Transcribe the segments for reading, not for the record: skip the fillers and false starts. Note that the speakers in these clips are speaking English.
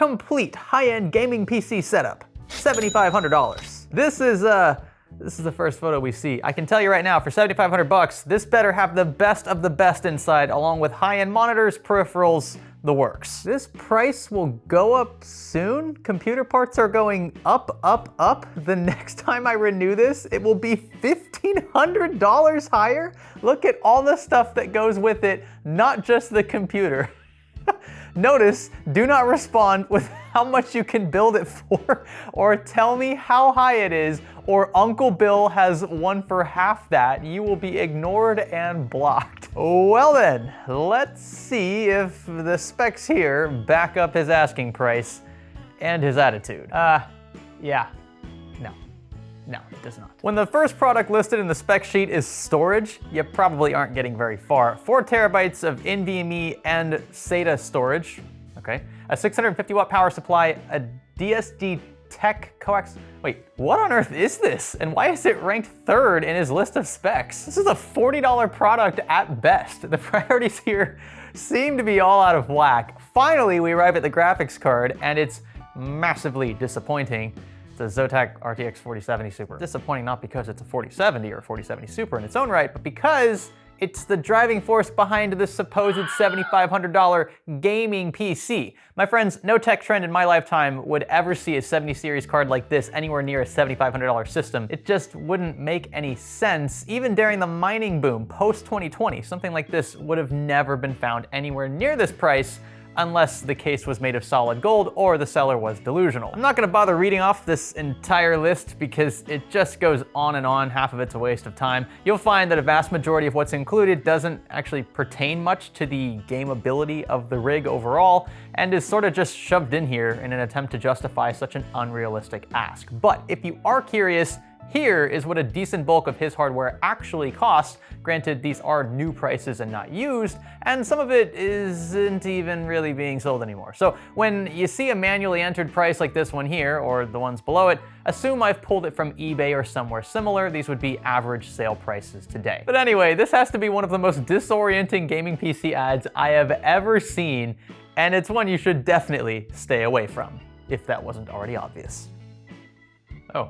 complete high-end gaming PC setup, $7,500. This is the first photo we see. I can tell you right now, for 7,500 bucks, this better have the best of the best inside, along with high-end monitors, peripherals, the works. This price will go up soon. Computer parts are going up, up, up. The next time I renew this, it will be $1,500 higher. Look at all the stuff that goes with it, not just the computer. Notice, do not respond with how much you can build it for, or tell me how high it is, or Uncle Bill has one for half that. You will be ignored and blocked. Well then, let's see if the specs here back up his asking price and his attitude. Yeah, no, it does not. When the first product listed in the spec sheet is storage, you probably aren't getting very far. 4 terabytes of NVMe and SATA storage, okay. A 650 watt power supply, a DSD Tech coax. Wait, what on earth is this? And why is it ranked 3rd in his list of specs? This is a $40 product at best. The priorities here seem to be all out of whack. Finally, we arrive at the graphics card, and it's massively disappointing. It's a Zotac RTX 4070 Super. Disappointing not because it's a 4070 or 4070 Super in its own right, but because it's the driving force behind the supposed $7,500 gaming PC. My friends, no tech trend in my lifetime would ever see a 70 series card like this anywhere near a $7,500 system. It just wouldn't make any sense. Even during the mining boom post-2020, something like this would have never been found anywhere near this price, unless the case was made of solid gold or the seller was delusional. I'm not gonna bother reading off this entire list because it just goes on and on, half of it's a waste of time. You'll find that a vast majority of what's included doesn't actually pertain much to the gameability of the rig overall, and is sort of just shoved in here in an attempt to justify such an unrealistic ask. But if you are curious, here is what a decent bulk of his hardware actually costs. Granted, these are new prices and not used, and some of it isn't even really being sold anymore. So when you see a manually entered price like this one here, or the ones below it, assume I've pulled it from eBay or somewhere similar. These would be average sale prices today. But anyway, this has to be one of the most disorienting gaming PC ads I have ever seen, and it's one you should definitely stay away from, if that wasn't already obvious. Oh.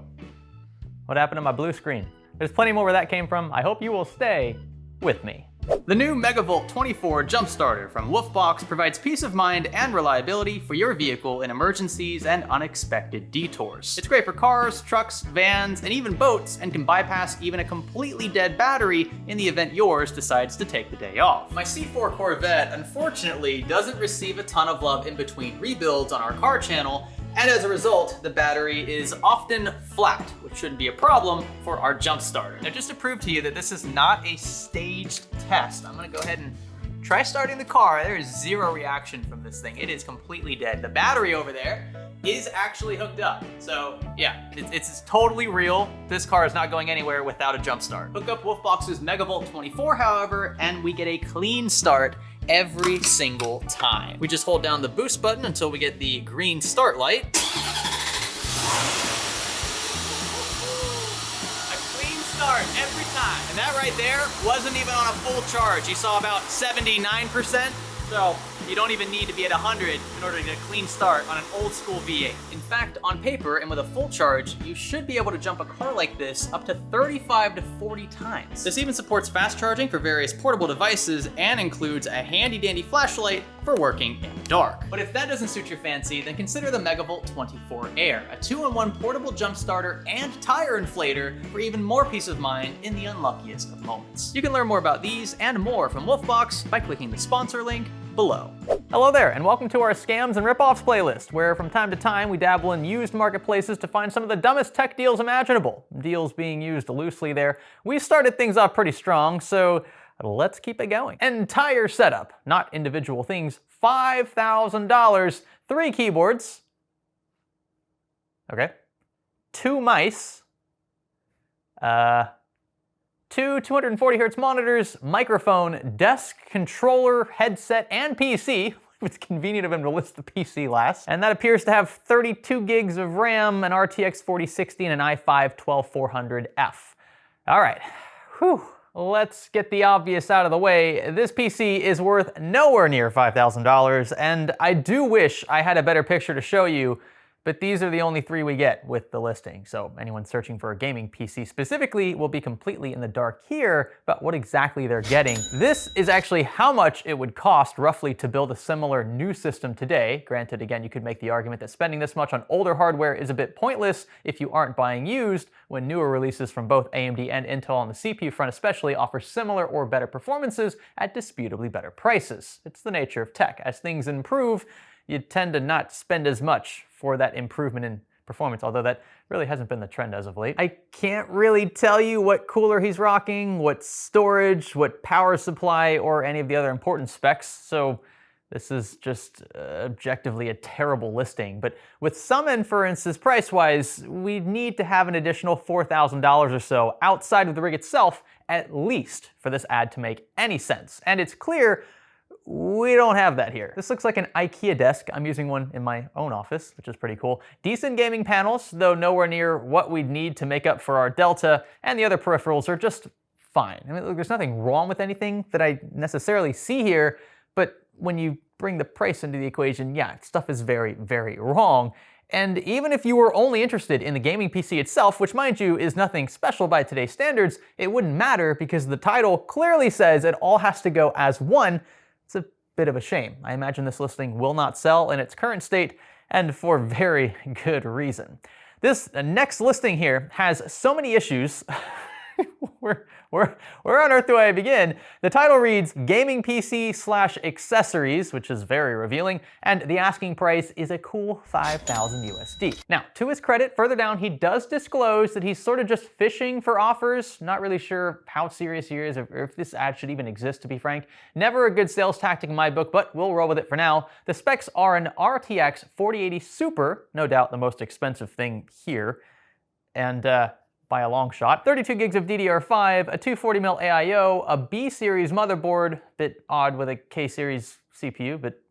What happened to my blue screen? There's plenty more where that came from. I hope you will stay with me. The new Megavolt 24 jump starter from Wolfbox provides peace of mind and reliability for your vehicle in emergencies and unexpected detours. It's great for cars, trucks, vans, and even boats, and can bypass even a completely dead battery in the event yours decides to take the day off. My C4 Corvette unfortunately doesn't receive a ton of love in between rebuilds on our car channel, and as a result, the battery is often flat, which shouldn't be a problem for our jump starter. Now, just to prove to you that this is not a staged test, I'm gonna go ahead and try starting the car. There is zero reaction from this thing. It is completely dead. The battery over there is actually hooked up. So yeah, it's totally real. This car is not going anywhere without a jump start. Hook up Wolfbox's Megavolt 24, however, and we get a clean start every single time. We just hold down the boost button until we get the green start light. A clean start every time. And that right there wasn't even on a full charge. You saw about 79%. So you don't even need to be at 100 in order to get a clean start on an old school V8. In fact, on paper and with a full charge, you should be able to jump a car like this up to 35 to 40 times. This even supports fast charging for various portable devices and includes a handy dandy flashlight for working in the dark. But if that doesn't suit your fancy, then consider the Megavolt 24 Air, a 2-in-1 portable jump starter and tire inflator for even more peace of mind in the unluckiest of moments. You can learn more about these and more from Wolfbox by clicking the sponsor link below. Hello there, and welcome to our Scams and Ripoffs playlist, where from time to time we dabble in used marketplaces to find some of the dumbest tech deals imaginable. Deals being used loosely there. We started things off pretty strong, so let's keep it going. Entire setup, not individual things, $5,000, 3 keyboards, okay, 2 mice, 2 240 hertz monitors, microphone, desk, controller, headset, and PC. It's convenient of him to list the PC last. And that appears to have 32 gigs of RAM, an RTX 4060, and an i5 12400F. All right, whew. let's get the obvious out of the way. This PC is worth nowhere near $5,000, and I do wish I had a better picture to show you, but these are the only three we get with the listing. So anyone searching for a gaming PC specifically will be completely in the dark here about what exactly they're getting. This is actually how much it would cost roughly to build a similar new system today. Granted, again, you could make the argument that spending this much on older hardware is a bit pointless if you aren't buying used, when newer releases from both AMD and Intel on the CPU front especially offer similar or better performances at disputably better prices. It's the nature of tech. As things improve, you tend to not spend as much for that improvement in performance, although that really hasn't been the trend as of late. I can't really tell you what cooler he's rocking, what storage, what power supply, or any of the other important specs, so this is just objectively a terrible listing. But with some inferences price-wise, we'd need to have an additional $4,000 or so outside of the rig itself, at least, for this ad to make any sense. And it's clear we don't have that here. This looks like an IKEA desk. I'm using one in my own office, which is pretty cool. Decent gaming panels, though nowhere near what we'd need to make up for our Delta, and the other peripherals are just fine. I mean, look, there's nothing wrong with anything that I necessarily see here, but when you bring the price into the equation, yeah, stuff is very, very wrong. And even if you were only interested in the gaming PC itself, which mind you is nothing special by today's standards, it wouldn't matter because the title clearly says it all has to go as one. It's a bit of a shame. I imagine this listing will not sell in its current state, and for very good reason. This next listing here has so many issues. Where on earth do I begin? The title reads Gaming PC / Accessories, which is very revealing, and the asking price is a cool 5,000 USD. Now, to his credit, further down, he does disclose that he's sort of just fishing for offers. Not really sure how serious he is, or if this ad should even exist, to be frank. Never a good sales tactic in my book, but we'll roll with it for now. The specs are an RTX 4080 Super, no doubt the most expensive thing here, and by a long shot, 32 gigs of DDR5, a 240mm AIO, a B series motherboard, bit odd with a K series CPU, but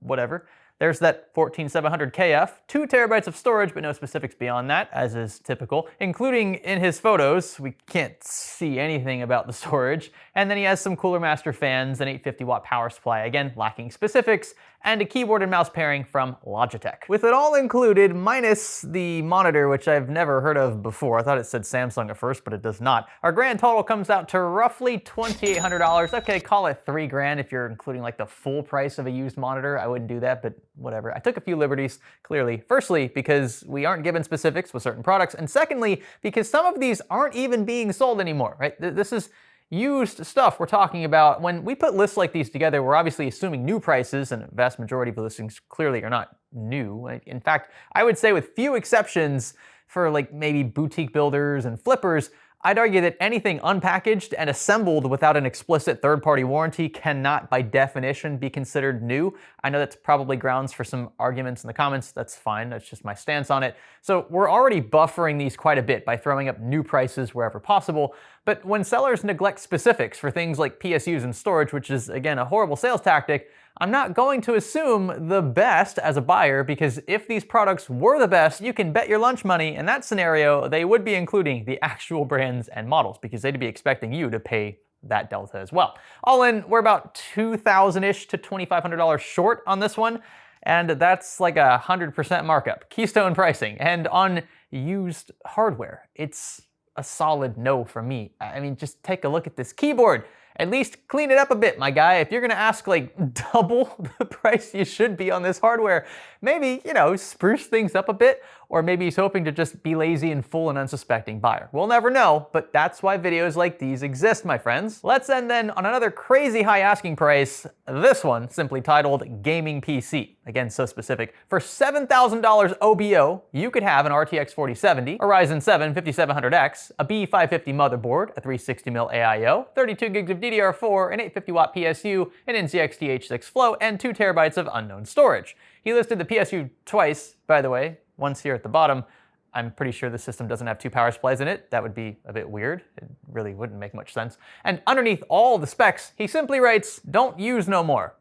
whatever. There's that 14700 KF, 2 terabytes of storage, but no specifics beyond that, as is typical, including in his photos. We can't see anything about the storage. And then he has some Cooler Master fans, an 850 watt power supply, again, lacking specifics, and a keyboard and mouse pairing from Logitech. With it all included, minus the monitor, which I've never heard of before. I thought it said Samsung at first, but it does not. Our grand total comes out to roughly $2,800. Okay, call it $3,000 if you're including like the full price of a used monitor. I wouldn't do that, but whatever. I took a few liberties, clearly. Firstly, because we aren't given specifics with certain products, and secondly, because some of these aren't even being sold anymore, right? This is used stuff we're talking about. When we put lists like these together, we're obviously assuming new prices, and a vast majority of the listings clearly are not new. In fact, I would say with few exceptions for like maybe boutique builders and flippers, I'd argue that anything unpackaged and assembled without an explicit third-party warranty cannot, by definition, be considered new. I know that's probably grounds for some arguments in the comments. That's fine. That's just my stance on it. So we're already buffering these quite a bit by throwing up new prices wherever possible. But when sellers neglect specifics for things like PSUs and storage, which is, again, a horrible sales tactic, I'm not going to assume the best as a buyer, because if these products were the best, you can bet your lunch money in that scenario they would be including the actual brands and models, because they'd be expecting you to pay that delta as well. All in, we're about $2,000-ish to $2,500 short on this one, and that's like 100% markup. Keystone pricing, and on used hardware, it's a solid no from me. I mean, just take a look at this keyboard. At least clean it up a bit, my guy. If you're gonna ask like double the price you should be on this hardware, maybe, you know, spruce things up a bit, or maybe he's hoping to just be lazy and fool an unsuspecting buyer. We'll never know, but that's why videos like these exist, my friends. Let's end then on another crazy high asking price, this one simply titled Gaming PC. Again, so specific. For $7,000 OBO, you could have an RTX 4070, a Ryzen 7 5700X, a B550 motherboard, a 360mm AIO, 32 gigs of DDR4, an 850 watt PSU, an NZXT H6 Flow, and 2 terabytes of unknown storage. He listed the PSU twice, by the way, once here at the bottom. I'm pretty sure the system doesn't have 2 power supplies in it. That would be a bit weird. It really wouldn't make much sense. And underneath all the specs, he simply writes, "Don't use no more."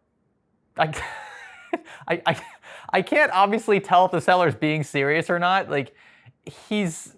I can't obviously tell if the seller's being serious or not. Like, he's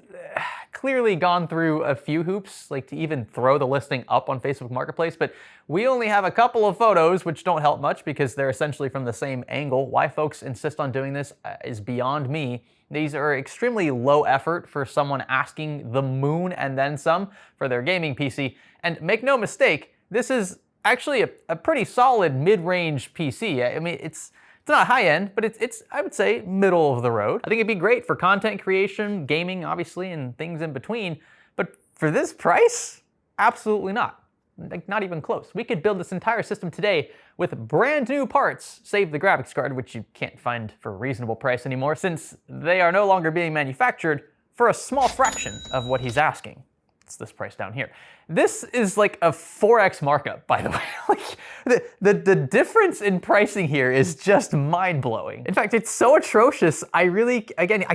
clearly gone through a few hoops, like to even throw the listing up on Facebook Marketplace, but we only have a couple of photos, which don't help much because they're essentially from the same angle. Why folks insist on doing this is beyond me. These are extremely low effort for someone asking the moon and then some for their gaming PC. And make no mistake, this is actually a pretty solid mid-range PC. I mean, it's not high-end, but it's, I would say, middle of the road. I think it'd be great for content creation, gaming, obviously, and things in between. But for this price, absolutely not. Like, not even close. We could build this entire system today with brand new parts, save the graphics card, which you can't find for a reasonable price anymore, since they are no longer being manufactured for a small fraction of what he's asking. It's this price down here. This is like a 4x markup, by the way. Like, the difference in pricing here is just mind-blowing. In fact, it's so atrocious, I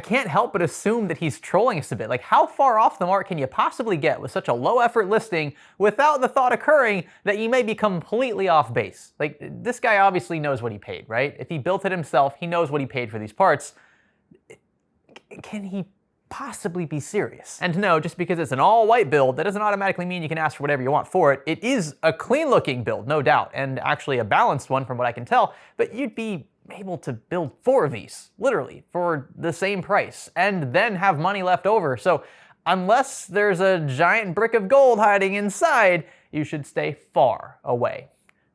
can't help but assume that he's trolling us a bit. Like, how far off the mark can you possibly get with such a low-effort listing without the thought occurring that you may be completely off base? Like, this guy obviously knows what he paid, right? If he built it himself, he knows what he paid for these parts. Can he possibly be serious? And no, just because it's an all-white build, that doesn't automatically mean you can ask for whatever you want for it. It is a clean-looking build, no doubt, and actually a balanced one from what I can tell, but you'd be able to build 4 of these, literally, for the same price, and then have money left over. So unless there's a giant brick of gold hiding inside, you should stay far away.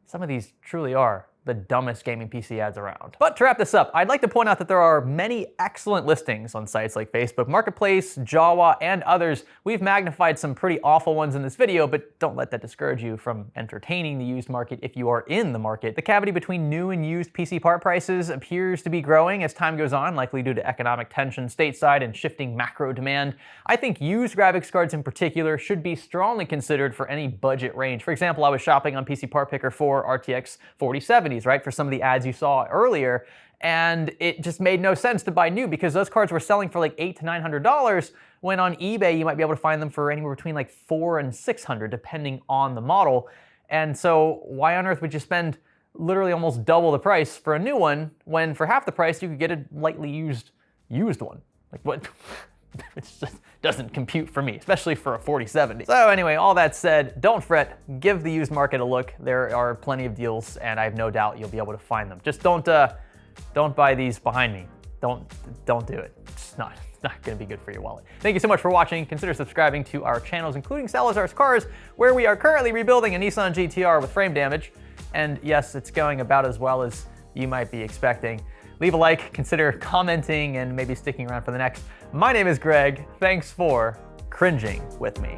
Some of these truly are the dumbest gaming PC ads around. But to wrap this up, I'd like to point out that there are many excellent listings on sites like Facebook Marketplace, Jawa, and others. We've magnified some pretty awful ones in this video, but don't let that discourage you from entertaining the used market if you are in the market. The cavity between new and used PC part prices appears to be growing as time goes on, likely due to economic tension stateside and shifting macro demand. I think used graphics cards in particular should be strongly considered for any budget range. For example, I was shopping on PC Part Picker for RTX 4070s, right, for some of the ads you saw earlier, and it just made no sense to buy new because those cards were selling for like $800 to $900, when on eBay you might be able to find them for anywhere between like $400 and $600 depending on the model. And so why on earth would you spend literally almost double the price for a new one when for half the price you could get a lightly used one? Like, what? It just doesn't compute for me, especially for a 4070. So anyway, all that said, don't fret, give the used market a look. There are plenty of deals, and I have no doubt you'll be able to find them. Just don't buy these behind me. Don't do it. It's not gonna be good for your wallet. Thank you so much for watching. Consider subscribing to our channels, including Salazar's Cars, where we are currently rebuilding a Nissan GTR with frame damage. And yes, it's going about as well as you might be expecting. Leave a like, consider commenting, and maybe sticking around for the next. My name is Greg. Thanks for cringing with me.